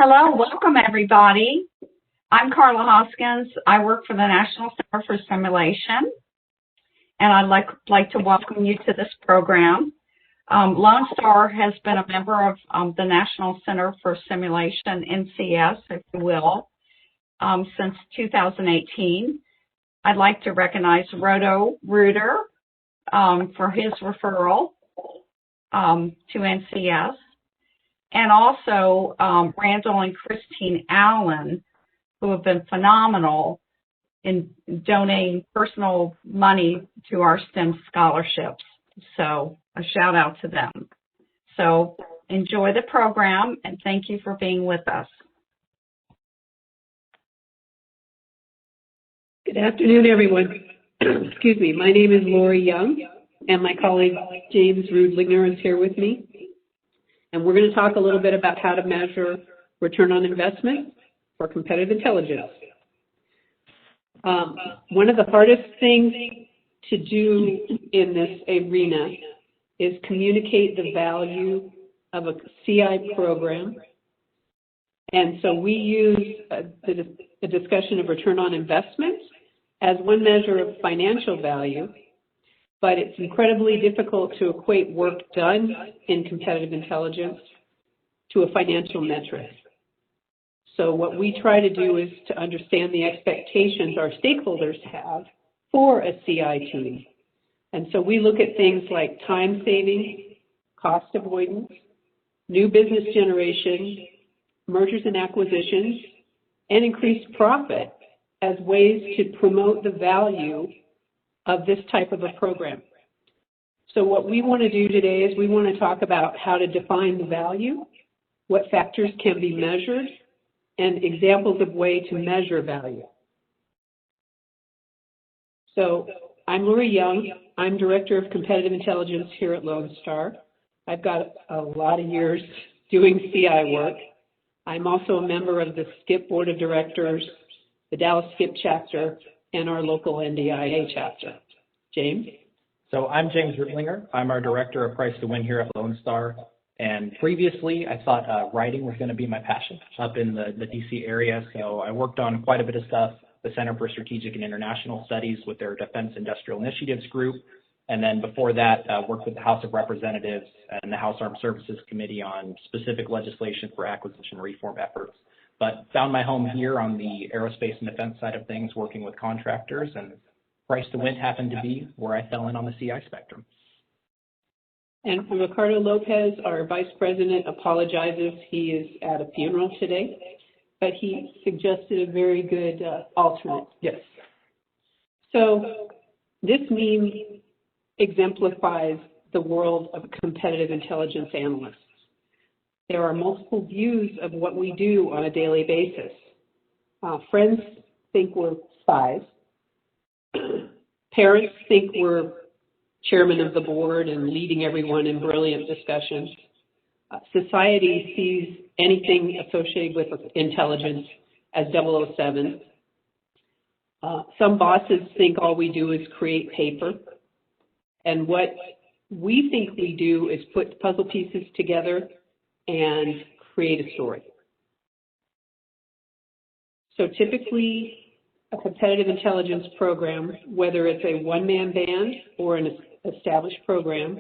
Hello, welcome everybody. I'm Carla Hoskins. I work for the National Center for Simulation, and I'd like to welcome you to this program. Lone Star has been a member of the National Center for Simulation, NCS, if you will, since 2018. I'd like to recognize Roto Reuter for his referral to NCS. And also Randall and Christine Allen, who have been phenomenal in donating personal money to our STEM scholarships. So a shout out to them. So enjoy the program, and thank you for being with us. Good afternoon, everyone. Excuse me. My name is Lori Young, and my colleague James Rudlinger is here with me. And we're going to talk a little bit about how to measure return on investment for competitive intelligence. One of the hardest things to do in this arena is communicate the value of a CI program. And so we use the discussion of return on investment as one measure of financial value, but it's incredibly difficult to equate work done in competitive intelligence to a financial metric. So what we try to do is to understand the expectations our stakeholders have for a CI team. And so we look at things like time saving, cost avoidance, new business generation, mergers and acquisitions, and increased profit as ways to promote the value of this type of a program. So what we want to do today is we want to talk about how to define the value, what factors can be measured, and examples of way to measure value. So I'm Lori Young. I'm Director of Competitive Intelligence here at Lone Star. I've got a lot of years doing CI work. I'm also a member of the SCIP Board of Directors, the Dallas SCIP chapter, and our local NDIA chapter. James? So I'm James Rudlinger. I'm our Director of Price to Win here at Lone Star. And previously, I thought writing was going to be my passion up in the DC area. So I worked on quite a bit of stuff, the Center for Strategic and International Studies with their Defense Industrial Initiatives group. And then before that, worked with the House of Representatives and the House Armed Services Committee on specific legislation for acquisition reform efforts. But found my home here on the aerospace and defense side of things, working with contractors, and Price to Win happened to be where I fell in on the CI spectrum. And Ricardo Lopez, our Vice President, apologizes. He is at a funeral today, but he suggested a very good alternate. Yes. So this meme exemplifies the world of competitive intelligence analysts. There are multiple views of what we do on a daily basis. Friends think we're spies. Parents think we're chairman of the board and leading everyone in brilliant discussions. Society sees anything associated with intelligence as 007. Some bosses think all we do is create paper. And what we think we do is put puzzle pieces together and create a story. So typically, a competitive intelligence program, whether it's a one-man band or an established program,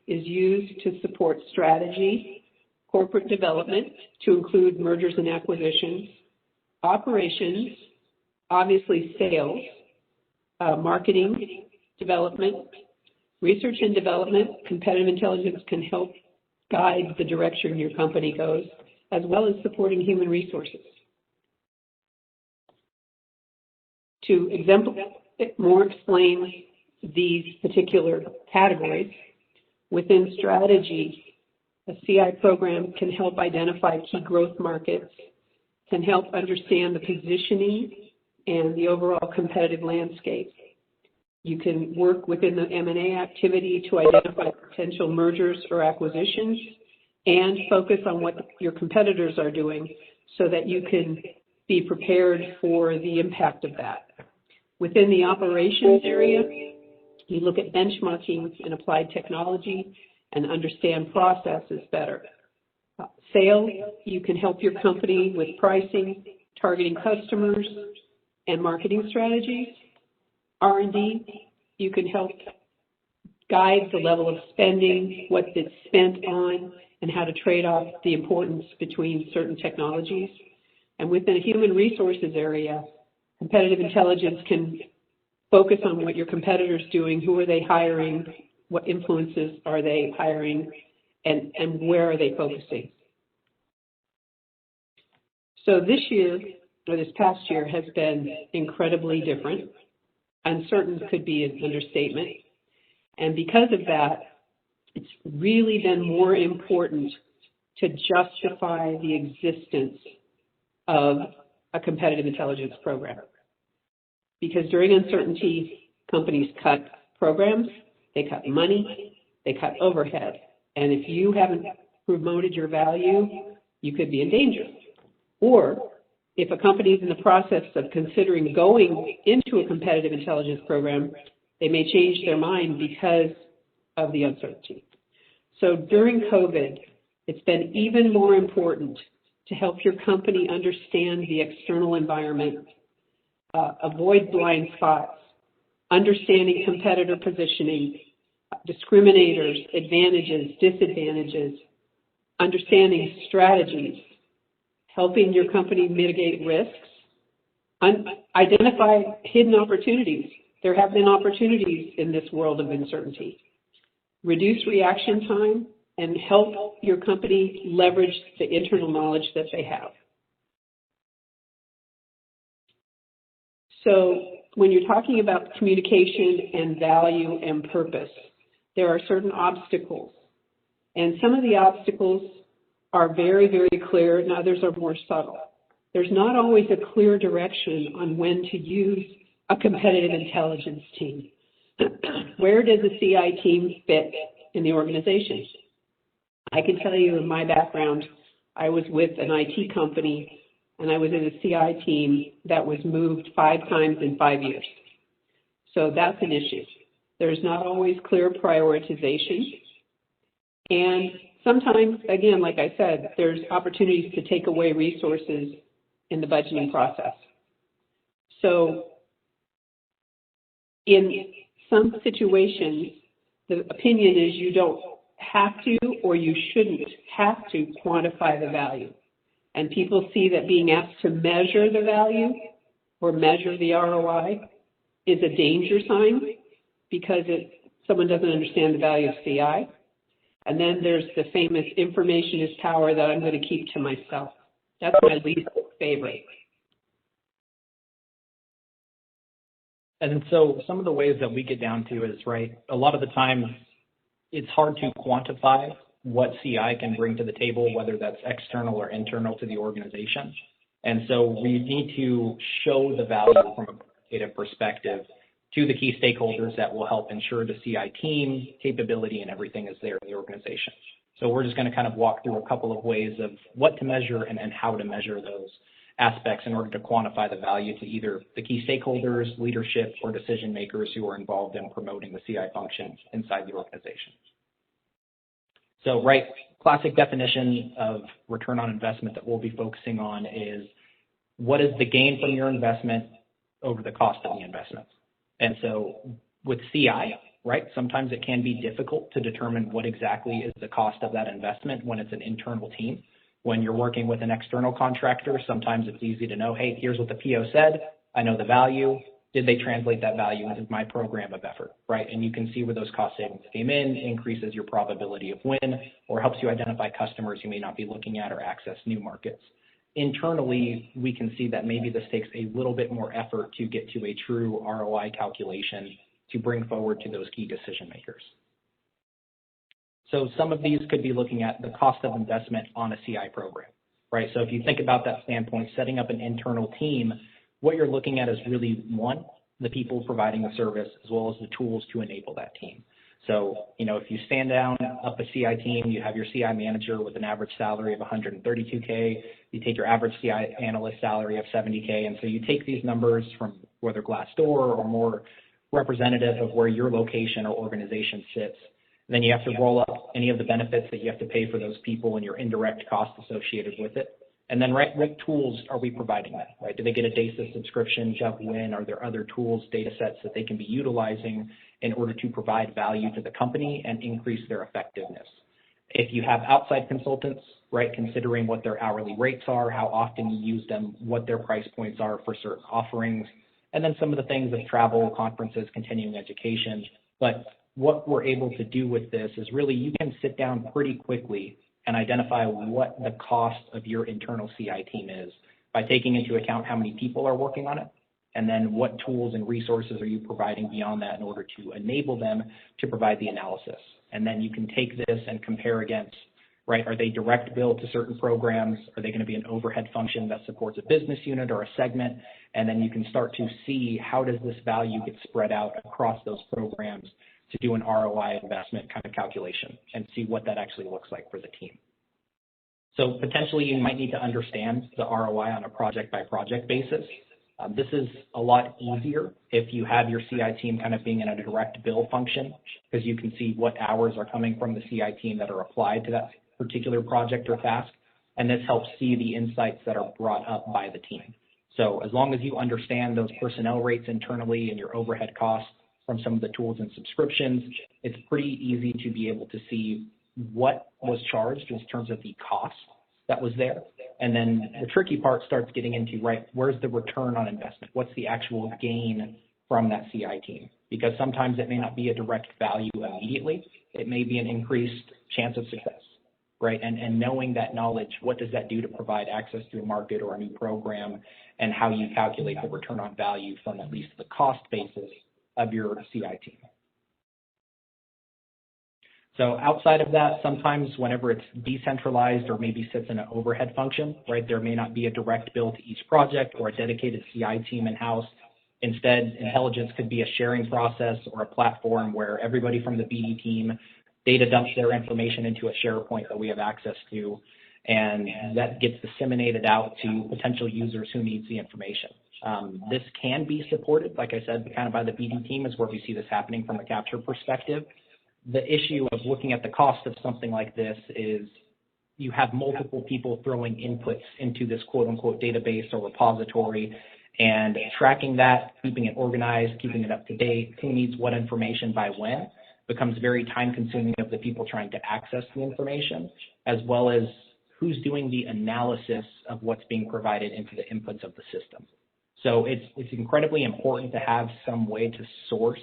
is used to support strategy, corporate development, to include mergers and acquisitions, operations, obviously sales, marketing, development, research and development. Competitive intelligence can help guide the direction your company goes, as well as supporting human resources. To explain these particular categories, within strategy, a CI program can help identify key growth markets, can help understand the positioning and the overall competitive landscape. You can work within the M&A activity to identify potential mergers or acquisitions and focus on what your competitors are doing so that you can be prepared for the impact of that. Within the operations area, you look at benchmarking and applied technology and understand processes better. Sales, you can help your company with pricing, targeting customers, and marketing strategies. R&D, you can help guide the level of spending, what it's spent on, and how to trade off the importance between certain technologies. And within a human resources area, competitive intelligence can focus on what your competitors doing, who are they hiring, what influences are they hiring, and where are they focusing. So this year, or this past year, has been incredibly different. Uncertain could be an understatement. And because of that, it's really been more important to justify the existence of a competitive intelligence program. Because during uncertainty, companies cut programs, they cut money, they cut overhead. And if you haven't promoted your value, you could be in danger. Or if a company is in the process of considering going into a competitive intelligence program, they may change their mind because of the uncertainty. So during COVID, it's been even more important to help your company understand the external environment, avoid blind spots, understanding competitor positioning, discriminators, advantages, disadvantages, understanding strategies, helping your company mitigate risks, identify hidden opportunities. There have been opportunities in this world of uncertainty. Reduce reaction time and help your company leverage the internal knowledge that they have. So when you're talking about communication and value and purpose, there are certain obstacles. And some of the obstacles are very, very clear, and others are more subtle. There's not always a clear direction on when to use a competitive intelligence team. Where does a CI team fit in the organization? I can tell you in my background, I was with an IT company and I was in a CI team that was moved 5 times in 5 years. So that's an issue. There's not always clear prioritization. And sometimes, again, like I said, there's opportunities to take away resources in the budgeting process. So in some situations, the opinion is you don't have to or you shouldn't have to quantify the value. And people see that being asked to measure the value or measure the ROI is a danger sign because someone doesn't understand the value of CI. And then there's the famous information is power that I'm going to keep to myself. That's my least favorite. And so some of the ways that we get down to is, right, a lot of the time it's hard to quantify what CI can bring to the table, whether that's external or internal to the organization. And so we need to show the value from a quantitative perspective to the key stakeholders that will help ensure the CI team capability and everything is there in the organization. So we're just going to kind of walk through a couple of ways of what to measure and how to measure those aspects in order to quantify the value to either the key stakeholders, leadership, or decision makers who are involved in promoting the CI functions inside the organization. So, right, classic definition of return on investment that we'll be focusing on is what is the gain from your investment over the cost of the investment. And so with CI, right, sometimes it can be difficult to determine what exactly is the cost of that investment when it's an internal team. When you're working with an external contractor, sometimes it's easy to know, hey, here's what the PO said. I know the value. Did they translate that value into my program of effort, right? And you can see where those cost savings came in, increases your probability of win, or helps you identify customers you may not be looking at or access new markets. Internally, we can see that maybe this takes a little bit more effort to get to a true ROI calculation to bring forward to those key decision makers. So some of these could be looking at the cost of investment on a CI program, right? So if you think about that standpoint, setting up an internal team, what you're looking at is really, one, the people providing the service as well as the tools to enable that team. So, you know, if you stand down up a CI team, you have your CI manager with an average salary of $132K, you take your average CI analyst salary of $70K, and so you take these numbers from whether Glassdoor or more representative of where your location or organization sits, And then you have to roll up any of the benefits that you have to pay for those people and your indirect costs associated with it. And then, right, what tools are we providing them, right? Do they get a DASA subscription, JustWin? Are there other tools, data sets that they can be utilizing in order to provide value to the company and increase their effectiveness? If you have outside consultants, right, considering what their hourly rates are, how often you use them, what their price points are for certain offerings, and then some of the things of travel, conferences, continuing education. But what we're able to do with this is really you can sit down pretty quickly and identify what the cost of your internal CI team is by taking into account how many people are working on it, and then what tools and resources are you providing beyond that in order to enable them to provide the analysis. And then you can take this and compare against, right, are they direct bill to certain programs? Are they going to be an overhead function that supports a business unit or a segment? And then you can start to see how does this value get spread out across those programs to do an ROI investment kind of calculation and see what that actually looks like for the team. So potentially you might need to understand the ROI on a project-by-project basis. This is a lot easier if you have your CI team kind of being in a direct bill function, because you can see what hours are coming from the CI team that are applied to that particular project or task, and this helps see the insights that are brought up by the team. So as long as you understand those personnel rates internally and your overhead costs from some of the tools and subscriptions, it's pretty easy to be able to see what was charged in terms of the cost that was there. And then the tricky part starts getting into, right, where's the return on investment? What's the actual gain from that CI team? Because sometimes it may not be a direct value immediately. It may be an increased chance of success, right? And knowing that knowledge, what does that do to provide access to a market or a new program, and how you calculate the return on value from at least the cost basis of your CI team. So outside of that, sometimes whenever it's decentralized or maybe sits in an overhead function, right, there may not be a direct bill to each project or a dedicated CI team in-house. Instead, intelligence could be a sharing process or a platform where everybody from the BD team data dumps their information into a SharePoint that we have access to, and that gets disseminated out to potential users who needs the information. This can be supported, like I said, kind of by the BD team is where we see this happening from a capture perspective. The issue of looking at the cost of something like this is you have multiple people throwing inputs into this quote-unquote database or repository, and tracking that, keeping it organized, keeping it up to date, who needs what information by when, becomes very time-consuming of the people trying to access the information, as well as who's doing the analysis of what's being provided into the inputs of the system. So it's incredibly important to have some way to source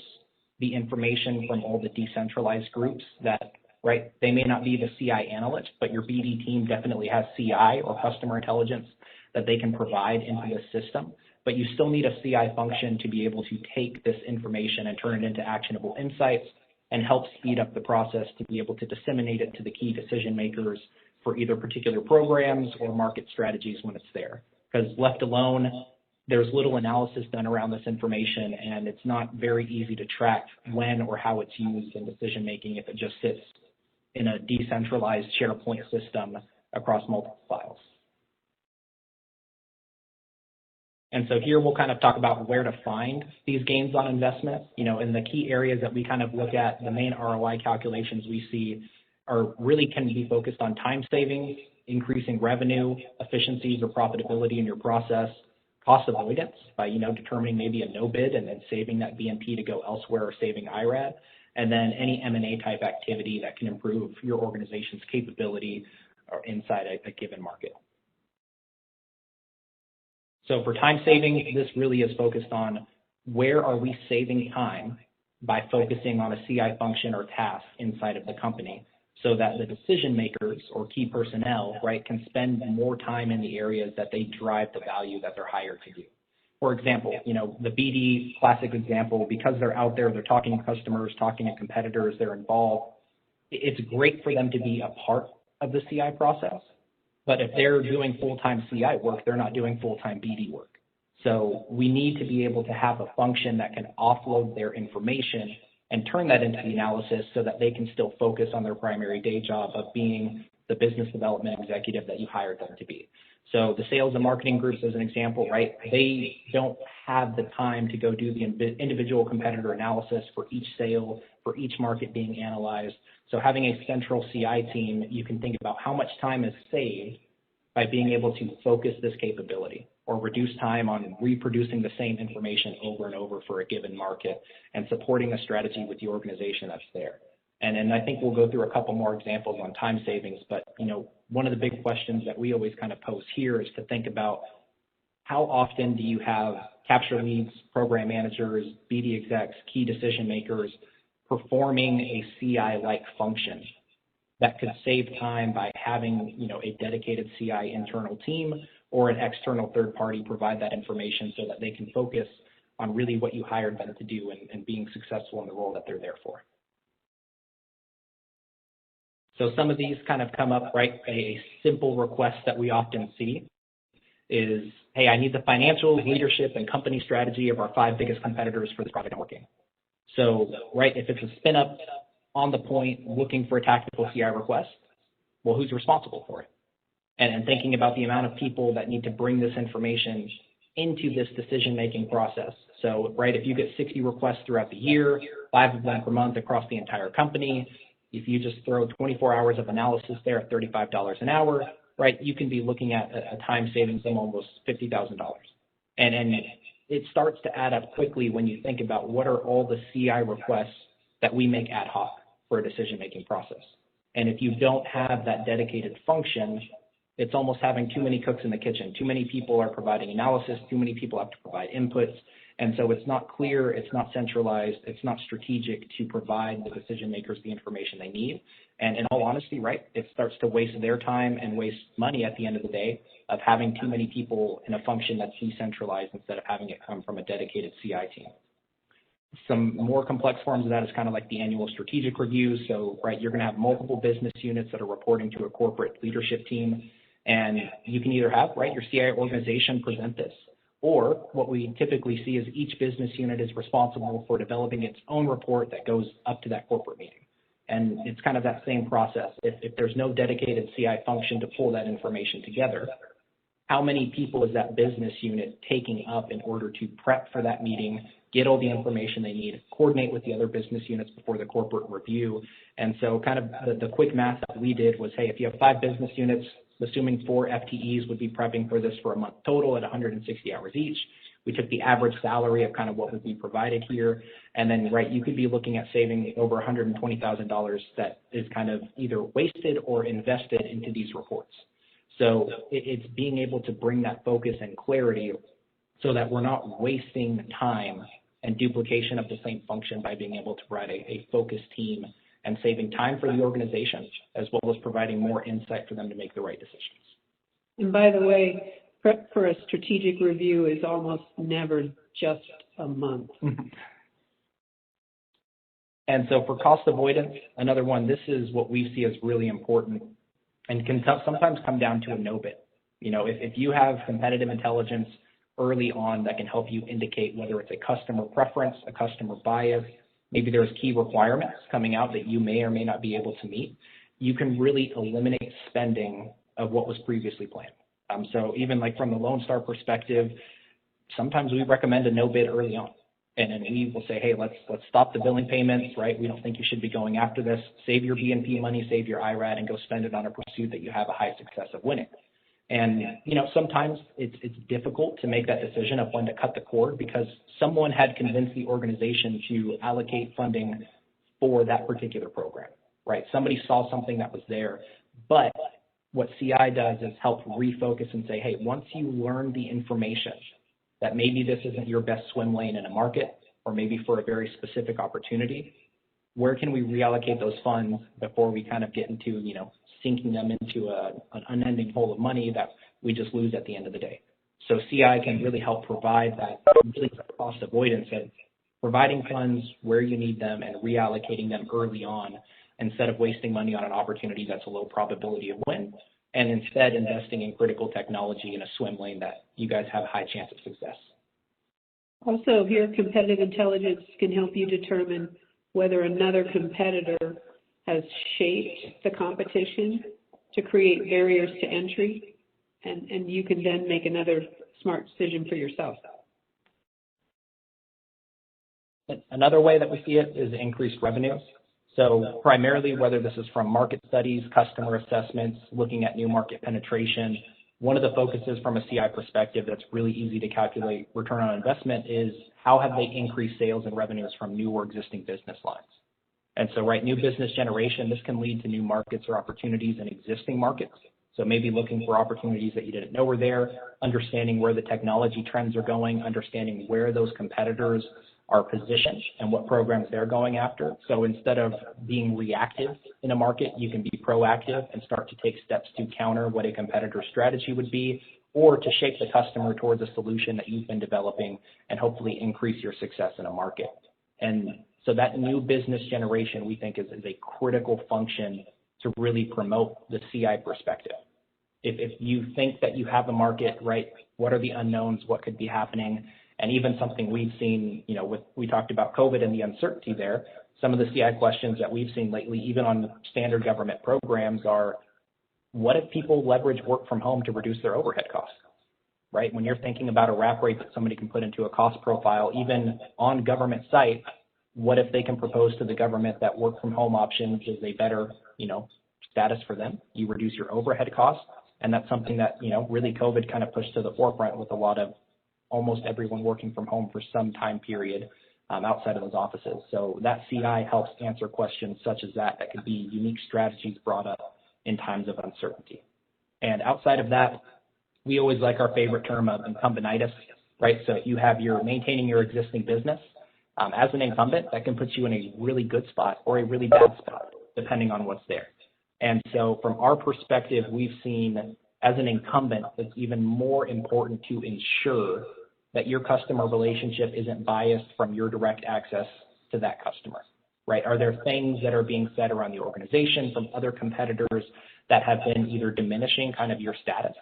the information from all the decentralized groups that, right, they may not be the CI analyst, but your BD team definitely has CI or customer intelligence that they can provide into the system. But you still need a CI function to be able to take this information and turn it into actionable insights and help speed up the process to be able to disseminate it to the key decision makers for either particular programs or market strategies when it's there. Because left alone, there's little analysis done around this information, and it's not very easy to track when or how it's used in decision making if it just sits in a decentralized SharePoint system across multiple files. And so here we'll kind of talk about where to find these gains on investment. You know, in the key areas that we kind of look at, the main ROI calculations we see are really can be focused on time savings, increasing revenue, efficiencies or profitability in your process, cost avoidance by, you know, determining maybe a no bid and then saving that BNP to go elsewhere or saving IRAD, and then any M&A type activity that can improve your organization's capability or inside a given market. So for time saving, this really is focused on where are we saving time by focusing on a CI function or task inside of the company, so that the decision makers or key personnel, right, can spend more time in the areas that they drive the value that they're hired to do. For example, you know, the BD classic example, because they're out there, they're talking to customers, talking to competitors, they're involved. It's great for them to be a part of the CI process, but if they're doing full-time CI work, they're not doing full-time BD work. So we need to be able to have a function that can offload their information and turn that into the analysis so that they can still focus on their primary day job of being the business development executive that you hired them to be. So the sales and marketing groups, as an example, right, they don't have the time to go do the individual competitor analysis for each sale, for each market being analyzed. So having a central CI team, you can think about how much time is saved by being able to focus this capability or reduce time on reproducing the same information over and over for a given market and supporting a strategy with the organization that's there. And I think we'll go through a couple more examples on time savings, but one of the big questions that we always kind of pose here is to think about how often do you have capture leads, program managers, BD execs, key decision makers performing a CI-like function that could save time by having a dedicated CI internal team or an external third party provide that information so that they can focus on really what you hired them to do and being successful in the role that they're there for. So some of these kind of come up, right? A simple request that we often see is, hey, I need the financial leadership and company strategy of our 5 biggest competitors for this project I'm working. So, right, if it's a spin up on the point looking for a tactical CI request, well, who's responsible for it? And thinking about the amount of people that need to bring this information into this decision-making process. So, right, if you get 60 requests throughout the year, 5 of them per month across the entire company, if you just throw 24 hours of analysis there at $35 an hour, right, you can be looking at a time savings of almost $50,000. And it starts to add up quickly when you think about what are all the CI requests that we make ad hoc for a decision-making process. And if you don't have that dedicated function, it's almost having too many cooks in the kitchen. Too many people are providing analysis. Too many people have to provide inputs. And so it's not clear, it's not centralized, it's not strategic to provide the decision makers the information they need. And in all honesty, right, it starts to waste their time and waste money at the end of the day of having too many people in a function that's decentralized instead of having it come from a dedicated CI team. Some more complex forms of that is kind of like the annual strategic review. So, right, you're going to have multiple business units that are reporting to a corporate leadership team. And you can either have, right, your CI organization present this, or what we typically see is each business unit is responsible for developing its own report that goes up to that corporate meeting. And it's kind of that same process. If there's no dedicated CI function to pull that information together, how many people is that business unit taking up in order to prep for that meeting, get all the information they need, coordinate with the other business units before the corporate review? And so kind of the quick math that we did was, hey, if you have 5 business units, assuming 4 FTEs would be prepping for this for a month total at 160 hours each. We took the average salary of kind of what would be provided here. And then, right, you could be looking at saving over $120,000 that is kind of either wasted or invested into these reports. So it's being able to bring that focus and clarity so that we're not wasting time and duplication of the same function by being able to provide a focused team and saving time for the organization, as well as providing more insight for them to make the right decisions. And by the way, prep for a strategic review is almost never just a month. And so for cost avoidance, another one, this is what we see as really important and can sometimes come down to a no bid. If you have competitive intelligence early on that can help you indicate whether it's a customer preference, a customer bias, maybe there's key requirements coming out that you may or may not be able to meet, you can really eliminate spending of what was previously planned. So even like from the Lone Star perspective, sometimes we recommend a no bid early on. And then we will say, hey, let's stop the billing payments, right? We don't think you should be going after this. Save your BNP money, save your IRAD, and go spend it on a pursuit that you have a high success of winning. And, sometimes it's difficult to make that decision of when to cut the cord because someone had convinced the organization to allocate funding for that particular program, right? Somebody saw something that was there. But what CI does is help refocus and say, hey, once you learn the information that maybe this isn't your best swim lane in a market or maybe for a very specific opportunity, where can we reallocate those funds before we kind of get into, sinking them into an unending hole of money that we just lose at the end of the day. So CI can really help provide that really cost avoidance of providing funds where you need them and reallocating them early on instead of wasting money on an opportunity that's a low probability of win, and instead investing in critical technology in a swim lane that you guys have a high chance of success. Also, here competitive intelligence can help you determine whether another competitor has shaped the competition to create barriers to entry. and you can then make another smart decision for yourself. Another way that we see it is increased revenue. So primarily, whether this is from market studies, customer assessments, looking at new market penetration, one of the focuses from a CI perspective that's really easy to calculate return on investment is how have they increased sales and revenues from new or existing business lines. And so, right, new business generation, this can lead to new markets or opportunities in existing markets. So maybe looking for opportunities that you didn't know were there, understanding where the technology trends are going, understanding where those competitors are positioned and what programs they're going after. So instead of being reactive in a market, you can be proactive and start to take steps to counter what a competitor's strategy would be, or to shape the customer towards a solution that you've been developing and hopefully increase your success in a market. And so that new business generation, we think, is a critical function to really promote the CI perspective. If you think that you have a market, right, what are the unknowns, what could be happening? And even something we've seen, we talked about COVID and the uncertainty there. Some of the CI questions that we've seen lately, even on standard government programs, are what if people leverage work from home to reduce their overhead costs, right? When you're thinking about a wrap rate that somebody can put into a cost profile, even on government site, what if they can propose to the government that work from home option is a better, status for them? You reduce your overhead costs. And that's something that, really COVID kind of pushed to the forefront with a lot of almost everyone working from home for some time period outside of those offices. So that CI helps answer questions such as that could be unique strategies brought up in times of uncertainty. And outside of that, we always like our favorite term of incumbentitis, right? So if you have your maintaining your existing business, as an incumbent, that can put you in a really good spot or a really bad spot, depending on what's there. And so from our perspective, we've seen as an incumbent, it's even more important to ensure that your customer relationship isn't biased from your direct access to that customer, right? Are there things that are being said around the organization from other competitors that have been either diminishing kind of your status?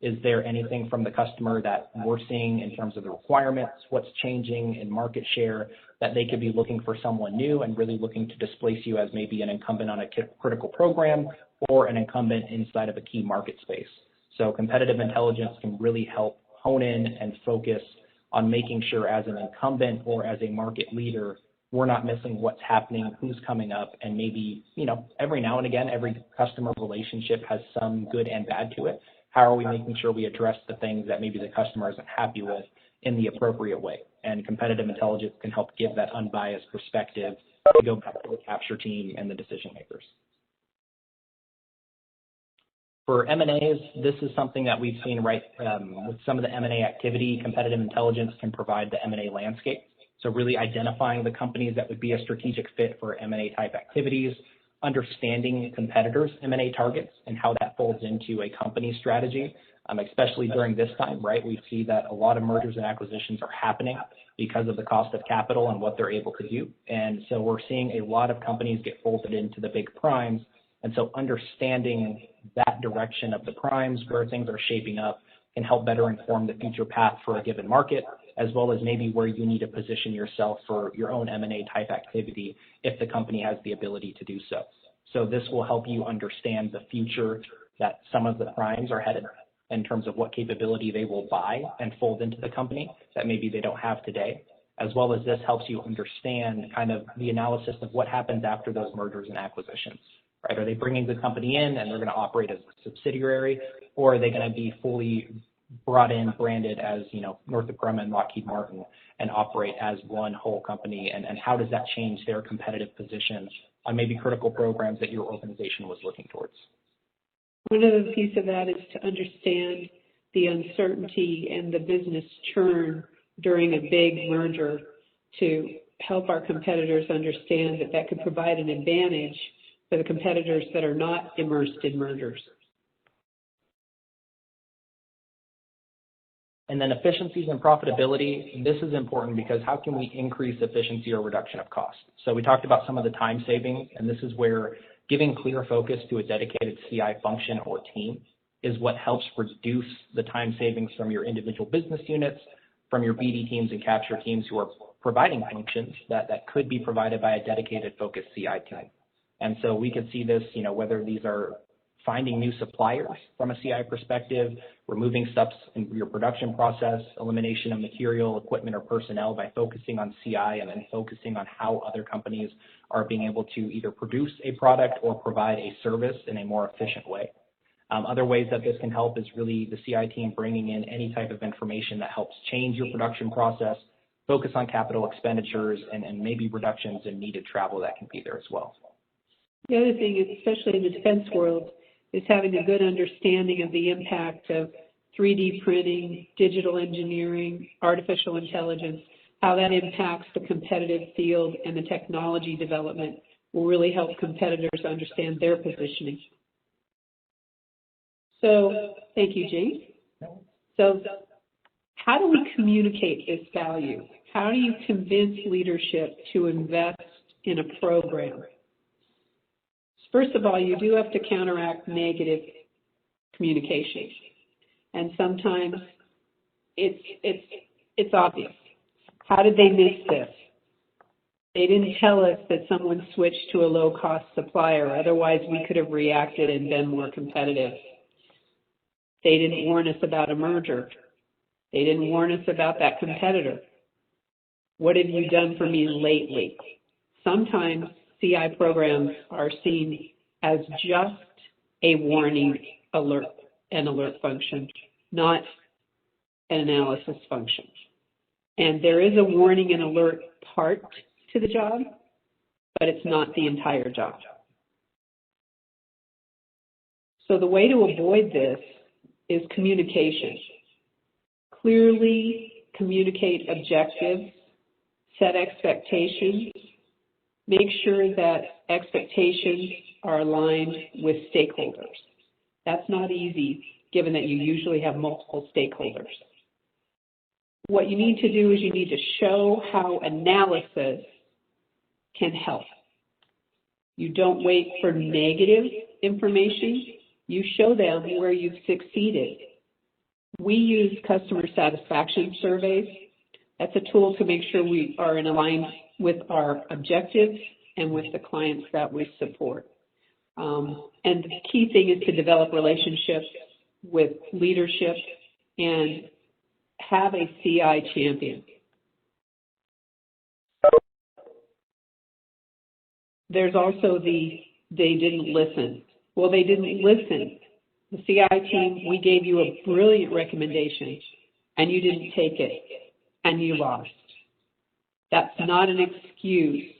Is there anything from the customer that we're seeing in terms of the requirements, what's changing in market share, that they could be looking for someone new and really looking to displace you as maybe an incumbent on a critical program or an incumbent inside of a key market space? So competitive intelligence can really help hone in and focus on making sure as an incumbent or as a market leader, we're not missing what's happening, who's coming up, and maybe, every now and again, every customer relationship has some good and bad to it. How are we making sure we address the things that maybe the customer isn't happy with in the appropriate way? And competitive intelligence can help give that unbiased perspective to go back to the capture team and the decision makers. For M&As, this is something that we've seen, right, with some of the M&A activity. Competitive intelligence can provide the M&A landscape. So really identifying the companies that would be a strategic fit for M&A type activities, understanding competitors' M&A targets and how that folds into a company strategy, especially during this time, right? We see that a lot of mergers and acquisitions are happening because of the cost of capital and what they're able to do. And so we're seeing a lot of companies get folded into the big primes. And so understanding that direction of the primes, where things are shaping up, can help better inform the future path for a given market, as well as maybe where you need to position yourself for your own M&A type activity if the company has the ability to do so. So this will help you understand the future that some of the primes are headed in terms of what capability they will buy and fold into the company that maybe they don't have today, as well as this helps you understand kind of the analysis of what happens after those mergers and acquisitions. Right? Are they bringing the company in and they're going to operate as a subsidiary, or are they going to be fully brought in, branded as, Northrop Grumman, Lockheed Martin, and operate as one whole company? And how does that change their competitive position on maybe critical programs that your organization was looking towards? One other piece of that is to understand the uncertainty and the business churn during a big merger to help our competitors understand that could provide an advantage for the competitors that are not immersed in mergers. And then efficiencies and profitability, this is important because how can we increase efficiency or reduction of cost? So we talked about some of the time savings, and this is where giving clear focus to a dedicated CI function or team is what helps reduce the time savings from your individual business units, from your BD teams and capture teams who are providing functions that could be provided by a dedicated focused CI team. And so we could see this, whether these are finding new suppliers from a CI perspective, removing steps in your production process, elimination of material, equipment, or personnel by focusing on CI and then focusing on how other companies are being able to either produce a product or provide a service in a more efficient way. Other ways that this can help is really the CI team bringing in any type of information that helps change your production process, focus on capital expenditures, and maybe reductions in needed travel that can be there as well. The other thing, especially in the defense world, is having a good understanding of the impact of 3D printing, digital engineering, artificial intelligence, how that impacts the competitive field, and the technology development will really help competitors understand their positioning. So, thank you, James. So, how do we communicate this value? How do you convince leadership to invest in a program? First of all, you do have to counteract negative communication. And sometimes it's obvious. How did they miss this? They didn't tell us that someone switched to a low-cost supplier. Otherwise, we could have reacted and been more competitive. They didn't warn us about a merger. They didn't warn us about that competitor. What have you done for me lately? Sometimes CI programs are seen as just a warning alert function, not an analysis function. And there is a warning and alert part to the job, but it's not the entire job. So the way to avoid this is communication. Clearly communicate objectives, set expectations, make sure that expectations are aligned with stakeholders. That's not easy, given that you usually have multiple stakeholders. What you need to do is you need to show how analysis can help. You don't wait for negative information. You show them where you've succeeded. We use customer satisfaction surveys. That's a tool to make sure we are in alignment with our objectives and with the clients that we support. And the key thing is to develop relationships with leadership and have a CI champion. There's also they didn't listen. Well, they didn't listen. The CI team, we gave you a brilliant recommendation, and you didn't take it, and you lost. That's not an excuse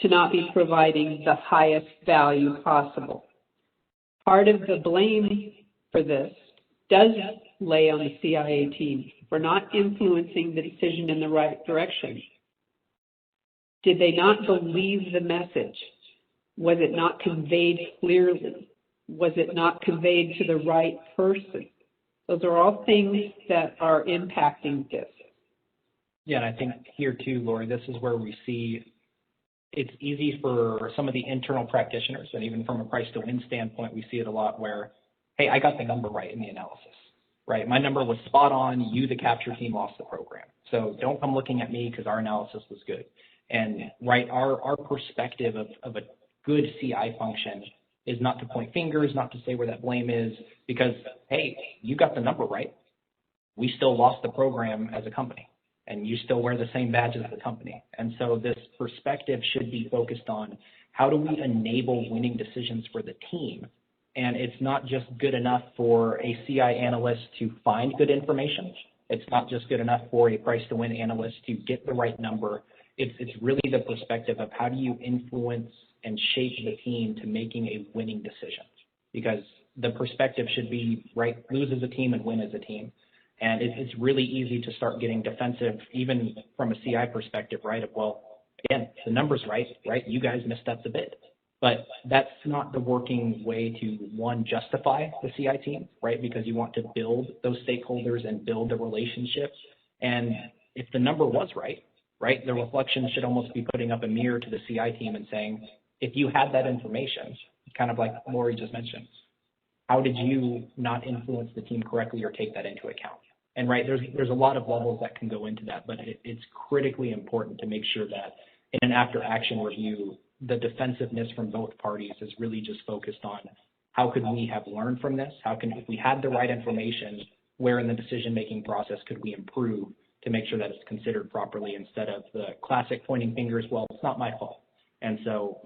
to not be providing the highest value possible. Part of the blame for this does lay on the CIA team for not influencing the decision in the right direction. Did they not believe the message? Was it not conveyed clearly? Was it not conveyed to the right person? Those are all things that are impacting this. Yeah, and I think here too, Lori, this is where we see it's easy for some of the internal practitioners, and even from a price to win standpoint, we see it a lot where, hey, I got the number right in the analysis, right? My number was spot on. You, the capture team, lost the program. So don't come looking at me because our analysis was good. And right, our perspective of a good CI function is not to point fingers, not to say where that blame is, because, hey, you got the number right. We still lost the program as a company, and you still wear the same badge as the company. And so this perspective should be focused on how do we enable winning decisions for the team. And it's not just good enough for a CI analyst to find good information. It's not just good enough for a price to win analyst to get the right number. It's really the perspective of how do you influence and shape the team to making a winning decision, because the perspective should be, right, lose as a team and win as a team. And it's really easy to start getting defensive, even from a CI perspective, right, of, well, again, the number's right, you guys missed up the bid. But that's not the working way to, one, justify the CI team, right, because you want to build those stakeholders and build the relationships. And if the number was right, the reflection should almost be putting up a mirror to the CI team and saying, if you had that information, kind of like Lori just mentioned, how did you not influence the team correctly or take that into account? And right, there's a lot of levels that can go into that, but it's critically important to make sure that in an after-action review, the defensiveness from both parties is really just focused on how could we have learned from this? If we had the right information, where in the decision-making process could we improve to make sure that it's considered properly instead of the classic pointing fingers, well, it's not my fault. And so,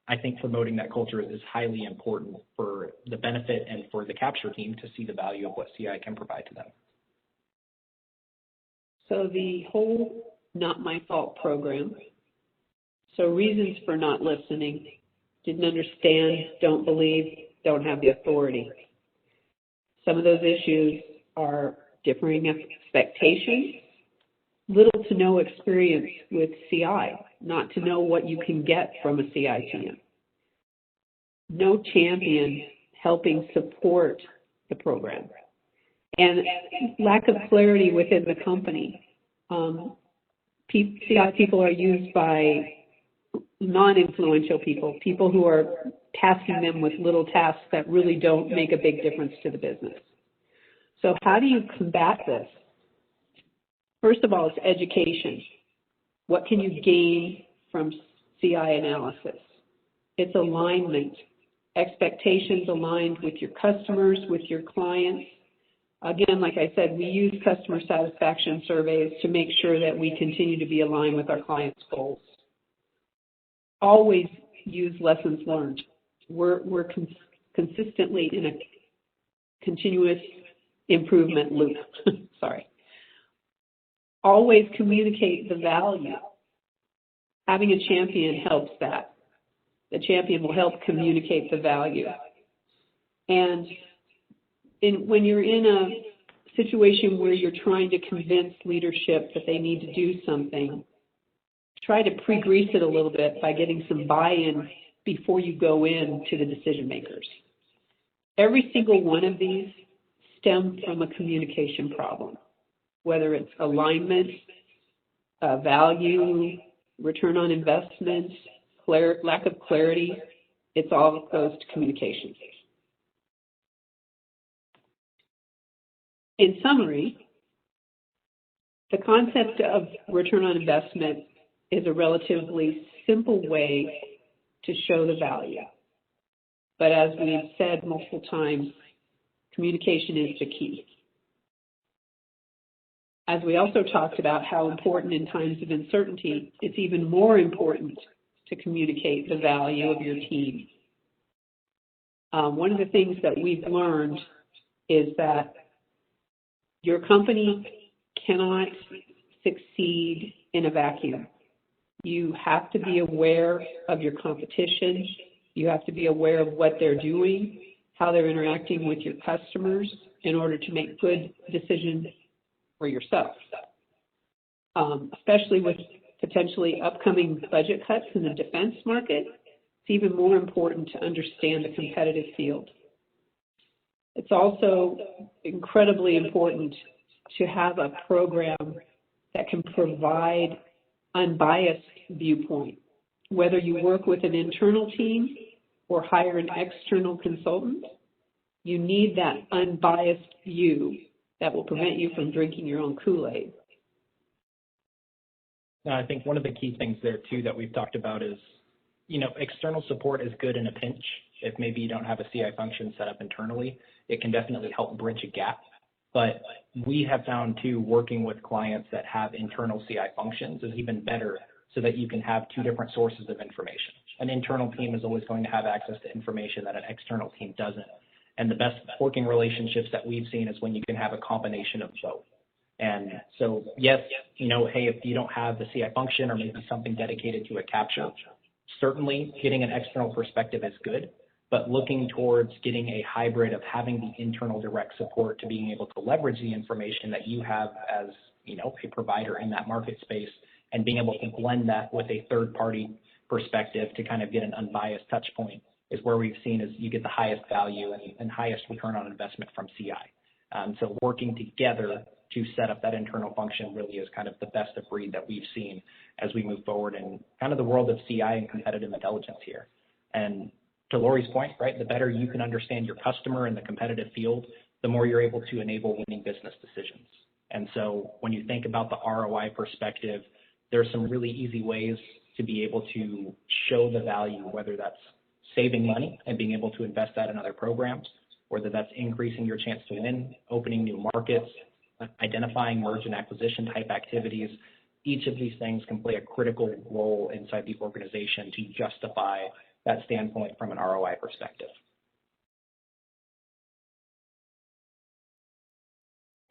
I think promoting that culture is highly important for the benefit and for the capture team to see the value of what CI can provide to them. So the whole Not My Fault program, so reasons for not listening, didn't understand, don't believe, don't have the authority. Some of those issues are differing expectations, little to no experience with CI, not to know what you can get from a CI team. No champion helping support the program. And lack of clarity within the company. CI people are used by non-influential people who are tasking them with little tasks that really don't make a big difference to the business. So how do you combat this? First of all, it's education. What can you gain from CI analysis? It's alignment. Expectations aligned with your customers, with your clients. Again, like I said, we use customer satisfaction surveys to make sure that we continue to be aligned with our clients' goals. Always use lessons learned. We're consistently in a continuous improvement loop. Sorry. Always communicate the value. Having a champion helps that. The champion will help communicate the value. And when you're in a situation where you're trying to convince leadership that they need to do something, try to pre-grease it a little bit by getting some buy-in before you go in to the decision makers. Every single one of these stem from a communication problem, whether it's alignment, value, return on investment, lack of clarity. It's all goes to communication. In summary, the concept of return on investment is a relatively simple way to show the value. But as we've said multiple times, communication is the key. As we also talked about how important in times of uncertainty, it's even more important to communicate the value of your team. One of the things that we've learned is that your company cannot succeed in a vacuum. You have to be aware of your competition. You have to be aware of what they're doing, how they're interacting with your customers in order to make good decisions for yourself. Especially with potentially upcoming budget cuts in the defense market, it's even more important to understand the competitive field. It's also incredibly important to have a program that can provide unbiased viewpoint. Whether you work with an internal team or hire an external consultant, you need that unbiased view that will prevent you from drinking your own Kool-Aid. I think one of the key things there, too, that we've talked about is, external support is good in a pinch. If maybe you don't have a CI function set up internally, it can definitely help bridge a gap. But we have found, too, working with clients that have internal CI functions is even better so that you can have two different sources of information. An internal team is always going to have access to information that an external team doesn't. And the best working relationships that we've seen is when you can have a combination of both. And so, yes, hey, if you don't have the CI function or maybe something dedicated to a capture, certainly getting an external perspective is good, but looking towards getting a hybrid of having the internal direct support to being able to leverage the information that you have as, a provider in that market space and being able to blend that with a third-party perspective to kind of get an unbiased touch point is where we've seen is you get the highest value and highest return on investment from CI. So working together to set up that internal function really is kind of the best of breed that we've seen as we move forward in kind of the world of CI and competitive intelligence here. And to Lori's point, right, the better you can understand your customer in the competitive field, the more you're able to enable winning business decisions. And so when you think about the ROI perspective, there's some really easy ways to be able to show the value, whether that's saving money and being able to invest that in other programs, whether that's increasing your chance to win, opening new markets, identifying merge and acquisition type activities. Each of these things can play a critical role inside the organization to justify that standpoint from an ROI perspective.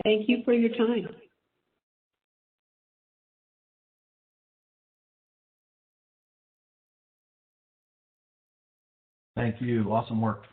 Thank you for your time. Thank you. Awesome work.